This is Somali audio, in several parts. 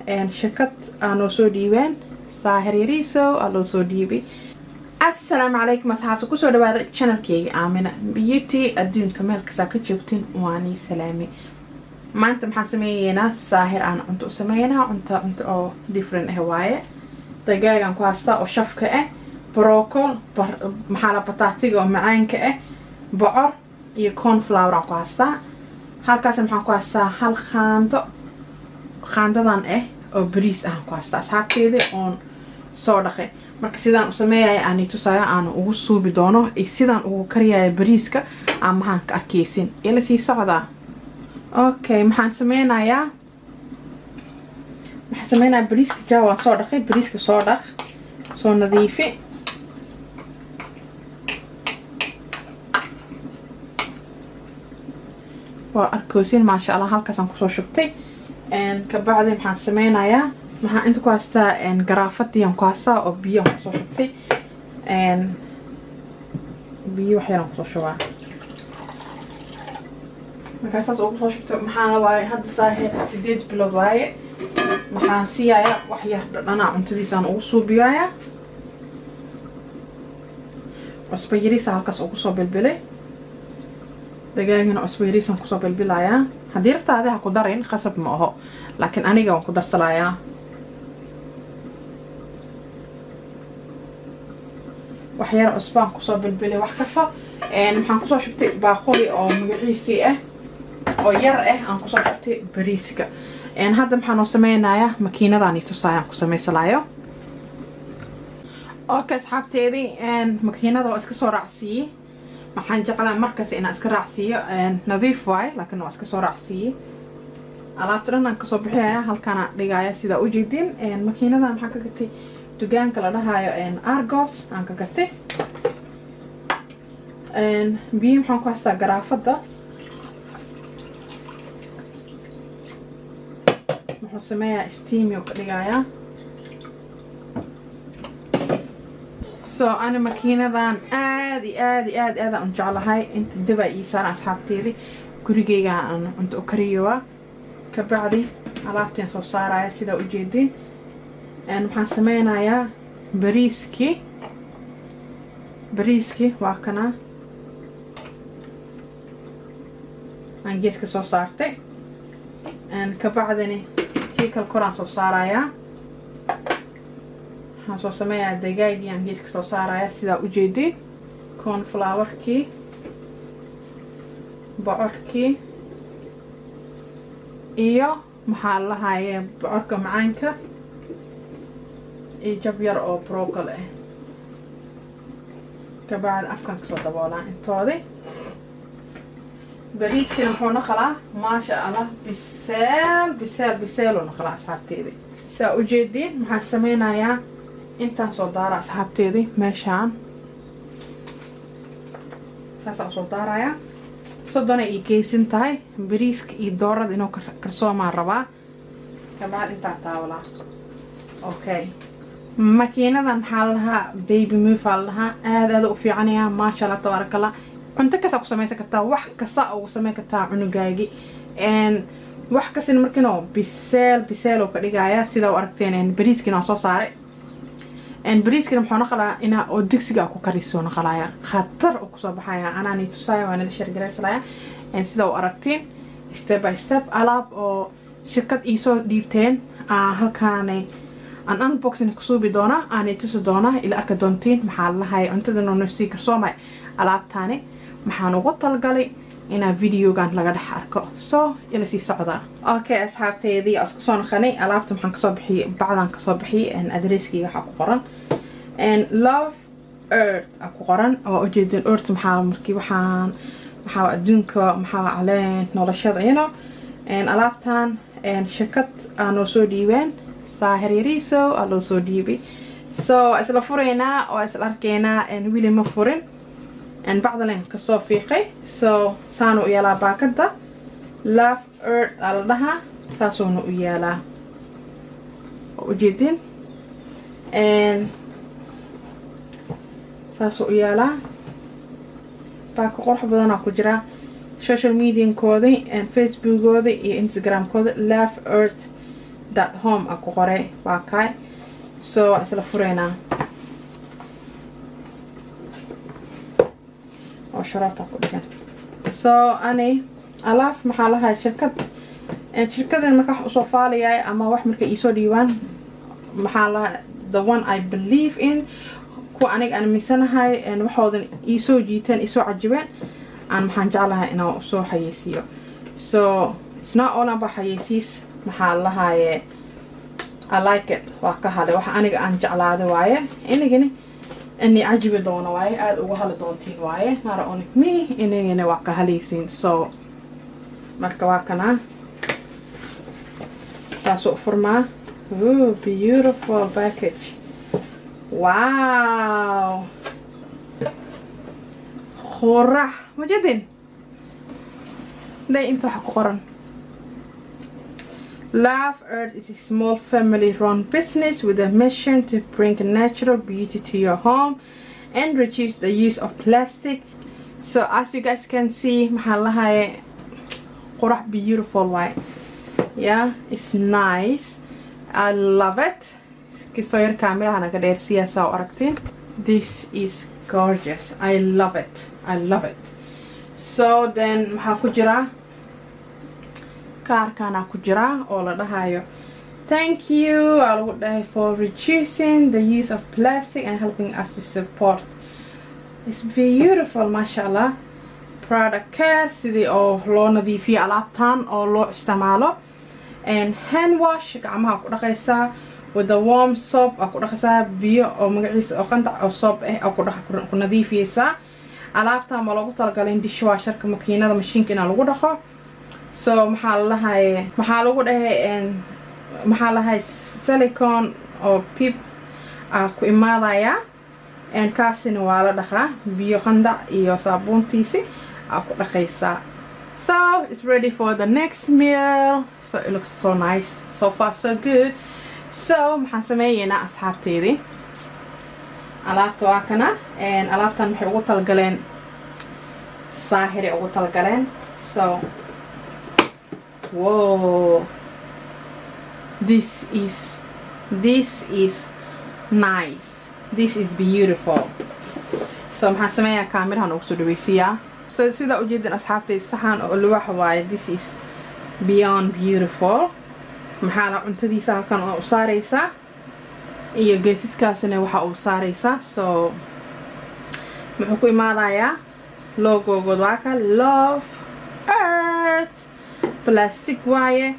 shirkad Uso Dhiibay Zahir Uso Dhiibay. Assalamu alaikum asxaabta ku soo dhawaada channelkayga Amenabeauty adduunka meel kasta ka joogtiin waani salaami. maanta maxaan sameeynaa Zahir aan cunto sameeynaa cunto oo different ah waaye. dagaagan ku haasta oo shafka ah, broccoli, maxaa bataatiga oo macaanka ah, bocor iyo corn flour aan ku haasta. halkaas maxaan ku haastaa hal qaandadan ah oo bariis ah ku haasta asxaabteeda oon soo dhaqay. marka sidaan u sameeyay aan tusaya aan ugu suubi doono sidaan ugu kariyay bariiska aan maxaan ka arkeysin ila sii socda. okay maxaan sameynayaa bariiska jawaan soo dhaqay. bariiska soo dhaq, soo nadiifi. waa arkoosin maasha Allah halkaas aan ku soo shubtay. ka bacdi maxaan sameynayaa maxaan inta ku haastaa garaafadii aan ku haastaa oo biyo aan ku soo shubtay. biyo wax yar aan ku soo shubaa. markaas ugu soo shubtay maxaa waaye hadda Zahir 8 bilood waaye. maxaan siyaaya wax yar dhana cuntadiisa aan ugu suubiyaaya. cusbo yariis halkaas ugu soo bilbilay. dagaagana cusbo yariis aan ku soo bilbilayaa. haddii rabtaada ha ku darin qasab ma aho, laakiin aniga waan ku darsalayaa. wax yar cusbo aan ku soo bilbilay wax kasto. maxaan ku soo shubtay baaquli oo magaciisi ah oo yar ah aan ku soo shubtay bariiska. hadda maxaan oo sameynayaa makiinadaan tusayaan ku sameysalayo. okay asxaabteedii makiinada waa iska soo raacsiiyey. waxaan jeclaa markaas inaan iska raacsiiyo nadiif waay, laakiin waa iska soo raacsiiyey. alaabta dhan aan kasoo bixiyaya halkaana dhigaya sida u jeedin. makiinada maxaa ka gatay dugaanka la dhahayo Argos aan ka gatay. biyo maxaan ku haystaa garaafada. wuxuu sameeyaa steam oo ka dhigaya. so ana makiinadan aad aan jeclahay. inta daba ii saaran asxaabteedii gurigeyga aan cunto u kariyo. ka bacdi alaabtaan soo saaraya sida u jeedin. waxaan sameynayaa bariiski waa kana aan geedka soo saartay. ka bacdini kii kale koraan soo saarayaa. waxaan soo sameeyaa dagaagii aan geedka soo saaraya sida u jeedin. corn flourkii, bocorkii iyo maxaa la lahaayee bocorka macaanka iyo jab yar oo broccoli ah. ka bacdi afkan kasoo daboolaa intoodii. bariiskina wuxuu naqalaa maasha Allah biseel oo naqalaa asxaabteedii. saa u jeedin maxaan sameynayaa intaan soo daara asxaabteedii meeshaan saasaan soo daarayaa. soddon ay geysan tahay bariiska iyo doorada inuu karsoomaan rabaa. ka bacdi intaan taawalaa. okay makiinadan maxaa la dhahaa baby move aa la dhahaa. aad u fiicanayaa maasha Allah tabarakallah. cunto kasta ku sameysan kartaa, wax kasta ugu sameyn kartaa cunugaagi. wax kasina markiinoo biseel oo ka dhigaya sida u aragteen. bariiskina soo saaray. bariiskina muxuu naqalaa inaa oo digsiga ku kariso naqalaya khatar oo kusoo baxaya. anaan tusaya waan la shargareysalaya sida u aragteen step by step. alaab oo shirkad ii soo dhiibteen halkaanay aan unboxing ku suubi doona. aan tusi doona ila arka doontiin maxaa la lahaay cuntada noo sii karsoomay. alaabtaani maxaan ugu talgalay inaa videogan laga dhex arko. so ila sii socda. okay asxaabteedii isku soo naqanay. alaabta maxaan kasoo bixiyay bacdan kasoo bixiyay. adresskeyga waxaa ku qoran love earth ku qoran. oo ujeedin earth maxaa markii maxaa adduunka maxaa caleen noloshada ino. alaabtan shirkad Uso Dhiibay Zahir Uso Dhiibay. so isla fureynaa oo isla arkeynaa wili ma furin. bacdan kasoo fiiqay. so saanu u yaalaa baakada love earth ala dhaha. saasuuna u yaalaa oo ujeedin. saasuu u yaalaa. baaka qurux badanaa ku jira. social mediankooda Facebook iyo Instagramkooda love earth home aku qoray waa kay so isla fureyna oo sharata ku dhigan so ani alaaf maxaa lahaa shirkadan marka wax soo faaliyay ama wax marka ii soo dhiibaan maxaa lahaa the one I believe in ku aniga aan misanahay in waxoodan ii soo jiitaan ii soo cajibeen aan maxaan jeclahay inaan soo xayeysiyo so it's not all about xayeysiis maxaa lahaye I like it waa ka hada wax aniga aan jeclaado waaye inagani ani cajibi doona waaye aad ugu hal doontiin waaye not only me inagani waa ka haleysiin so marka waa kana taasoo furmaa beautiful package wow khurax wajadin day inta waxa ku qoran Love Earth is a small family-run business with a mission to bring natural beauty to your home and reduce the use of plastic. So as you guys can see, mahalahay qurux beautiful way. Yeah, it's nice. I love it. Kiso yar camera hana kader siyasa aragtin. This is gorgeous. I love it. I love it. So then maxa ku jira kaarkana ku jira oo la dhahayo thank you for reducing the use of plastic and helping us to support. It's beautiful, mashallah. Product care sidii oo loo nadiifiyo alaabtan oo loo isticmaalo and hand wash gacmaha ku dhaqaysa with the warm soap ku dhaqaysa biyo oo magaciisa oo qandac oo soap ku nadiifiyaysa alaabtan ma lagu talagalay dishwasherka makiinada mashiinka in lagu dhaqo. So maxaa lagu dhahay silicone or pip ku imaadaya and kaasina waa la dhaqa biyo qandac iyo saabuuntiisi ku dhaqaysa. So it's ready for the next meal. So it looks so nice. So far so good. So maxaan sameeynaa asxaabteedii alaabta waa kana and alaabtan waxay ugu talgaleen Zahir ugu talgaleen. So whoa, this is nice. This is beautiful. So maxaan sameeyaa kaamirahan ugu soo dhaweysiyaa. So sida u jeedin asxaabtay saxan oo luwax waaye. This is beyond beautiful. maxaa la cuntadiisa halkan oo u saaraysa iyo geesiskaasina waxa uu saaraysa. So muxuu ku imaadayaa logo godaka Love Earth plastic waaye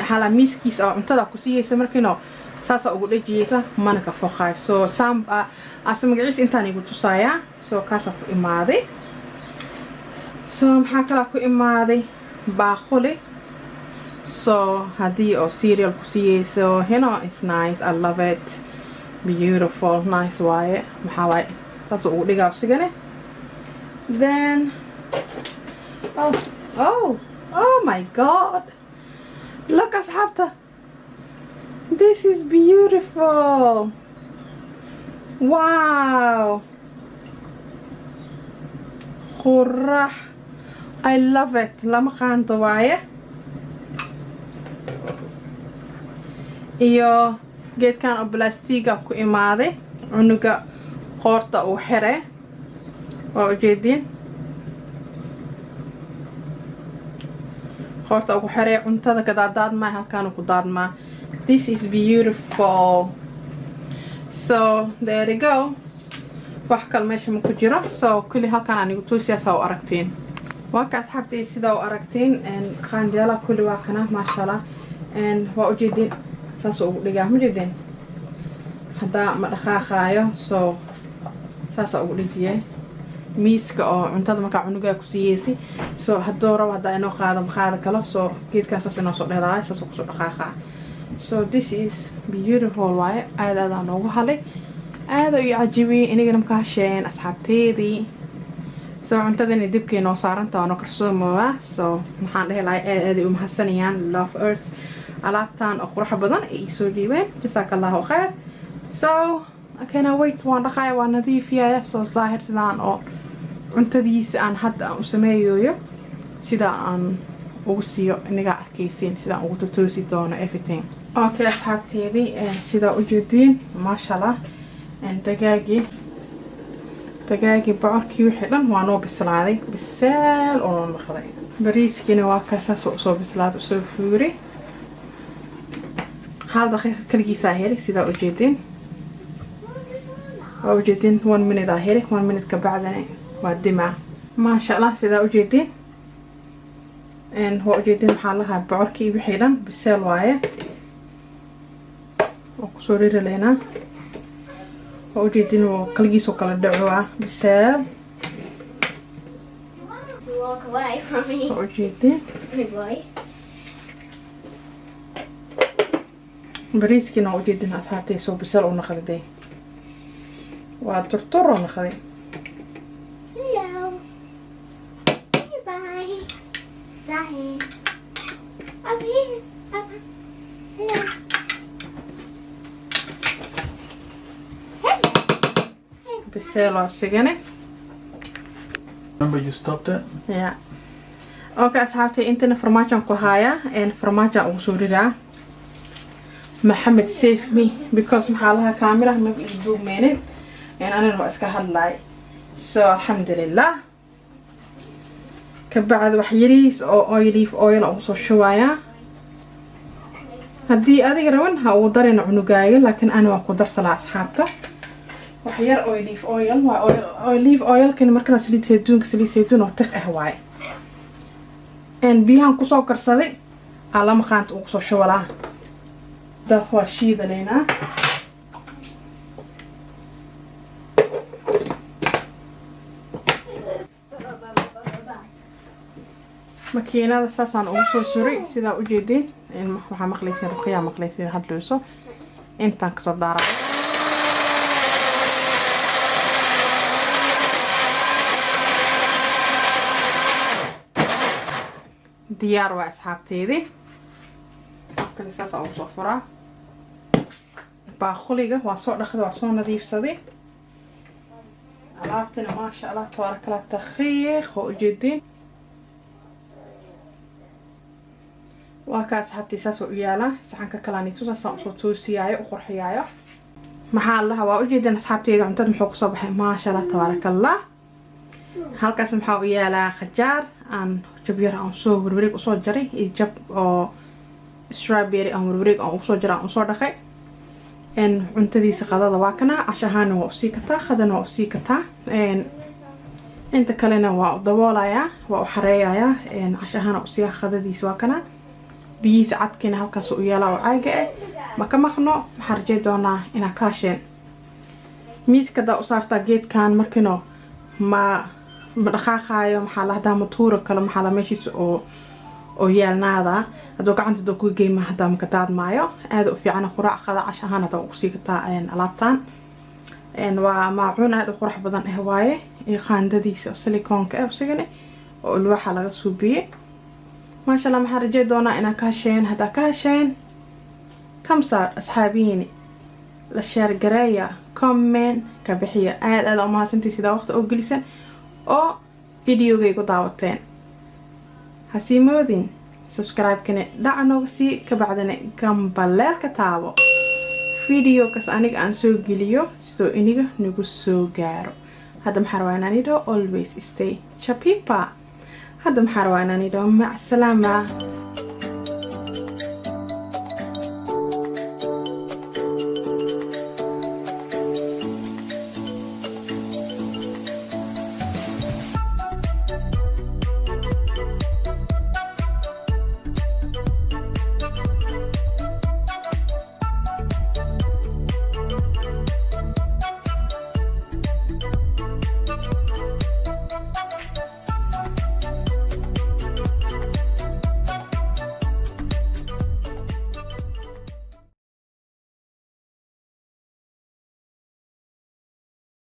hala miskiis oo cuntada ku siiyaysa markiino saasa ugu dhajiyaysa mana ka foqay. So magaciis intaan igu tusaaya. So kaasa ku imaaday. So maxaa kala ku imaaday baaquli. So hadii oo cereal ku siiyayso it's nice. I love it. Beautiful, nice waaye maxaa waaye saasa ugu dhigaa sigane. Then oh my god, look asxaabta, this is beautiful. Wow, khurax, I love it. lama qaanto waaye iyo geedkan oo plastiga ku imaaday cunuga qoorta uu xire waa ujeedin qoorta ugu xire cuntada ka daadma halkaan ku daadma. This is beautiful. So there you go. wax kale meesha ma ku jiro. So kulli halkaan anigu tuusiyaas oo aragtiin waa ka asxaabtay sida oo aragtiin qaandeela kulli waa kana mashallah and waa ujeedin saas ugu dhigaa ma jeedin hadda ma dhaqaaqaayo. So saas ugu dhigiyay miiska oo cuntada marka cunuga ku siiyay. So hadoo rabo hadda inoo qaado kala. So geedkaas inoo soo dheedaay saas ku soo dhaqaaqa. So this is beautiful waaye aad aan ugu halay aad ay cajibi inagana markaa sheeyeen asxaabteedii. So cuntadani dibkeena oo saaranta oo karsoomaa. So maxaan dhahay aad u mahadsanayaan Love Earth alaabtan oo qurux badan ay soo dhiibeen. Jazakallahu khair. So I cannot wait waan dhaqay waan nadiifiyaa. So Zahir sidaan oo cuntadiisa aan hadda u sameeyo sida aan ugu siiyo inaga arkaysiin sidaan ugu toosi doono everything. اوكي اصحابتي سيدا وجودين ما شاء الله دقاقي بعركي وحدن وانو بسلادي بسال او نخدي بريسكينا waa kaasa soo bislaad soo fuuri hal daqiiqo kaligiisa heli sida u jeedin 1 minute heli 1 minute ka bacdana waa dima ma sha Allah sida u jeedin هو جدين محلها بعركي وحيدا بسال وايه وكسوري لنا هو جدين وكلجيسو كلا دعوا بسال هو جدين بريسكي نو جدين أصحابتي سو بسال ونخدي وترطر ونخدي Zahir. Up here. Up here. Hello. Sigane. Remember you stopped it? Yeah. Okay, asxaabtay intana farmaajan ku haya farmaajan ugu soo ridaa Mohammed save me because maxaa laha camera ma duumeenin anana waa iska hadlay so alhamdulillah كبعد وحيريس أو oil أو صو شوية هدي أذي روانها ودارين عنقايل لكن أنا وقدر صلاة أصحابته وحير oil كان مركنا سليت زيتون وتق هواي إن بيها نقصو كرصدي على مكان تقصو شولا ده هو الشيء ذا لينا ماكينة ساسان أوصل سوري سيدا وجدين إن وحنا مخليسين رقية مخليسين هدلوسو إن تنكسر دارا ديار وأصحابتي ذي كل ساس أوصل فرا باخليقة وصور دخل وصور نظيف صدي عرفتنا ما شاء الله تبارك الله تخيخ وجدين وكاس حبتي ساسو يالا saxanka kalaani tusaasaan soo toosiyay oo qurxiyay maxaa Allah waa u jeedin asxaabteyda cuntada muxuu ku soo baxay ma sha Allah tabarakallah halkaas maxaa u yaala khajaar aan jabiir aan soo warwareeg u soo jaray iyo jab oo strawberry aan warwareeg aan u soo jaray aan soo dhaqay cuntadiisa qadada waa kana ashahan waa u sii kataa khadana waa u sii kataa inta kalena waa daboolaya waa u xareeyaya ashahan u sii khadadiisa waa kana بيس عدكنا هالكاس ويالا وعاقة ما كمخنو محرجي دونا إنا كاشين ميز كدا وصارتا جيت كان مركنو ما مدخاخايو محالا هدا مطورو كلا محالا ميشيس او يالنا هذا هدو قاعد دوكو جيما هدا مكتاد مايو هادو في عنا قراع خدا عشان هدا وسيكتا ألابتان ومعونا هادو قراح بدن هوايه خاندديس سيليكون كأو سيغني والواحة لغا سوبيه ما شاء الله محرجي دونا إنا كاشين هدا كاشين كم صار أصحابيني للشير قرايا كومين كبحية آد أما سنتي سيدا وقت أو جلسان أو فيديو جايكو داوتين هسي مودين سبسكرايب كني دعنا وسي كبعدنا كم بالير كتابو فيديو كس أنيق أنسو جليو سيدو إنيقو نيقو سو جارو هذا محروينا نيدو always stay Jabiiba هذا محروينا نيدو مع السلامة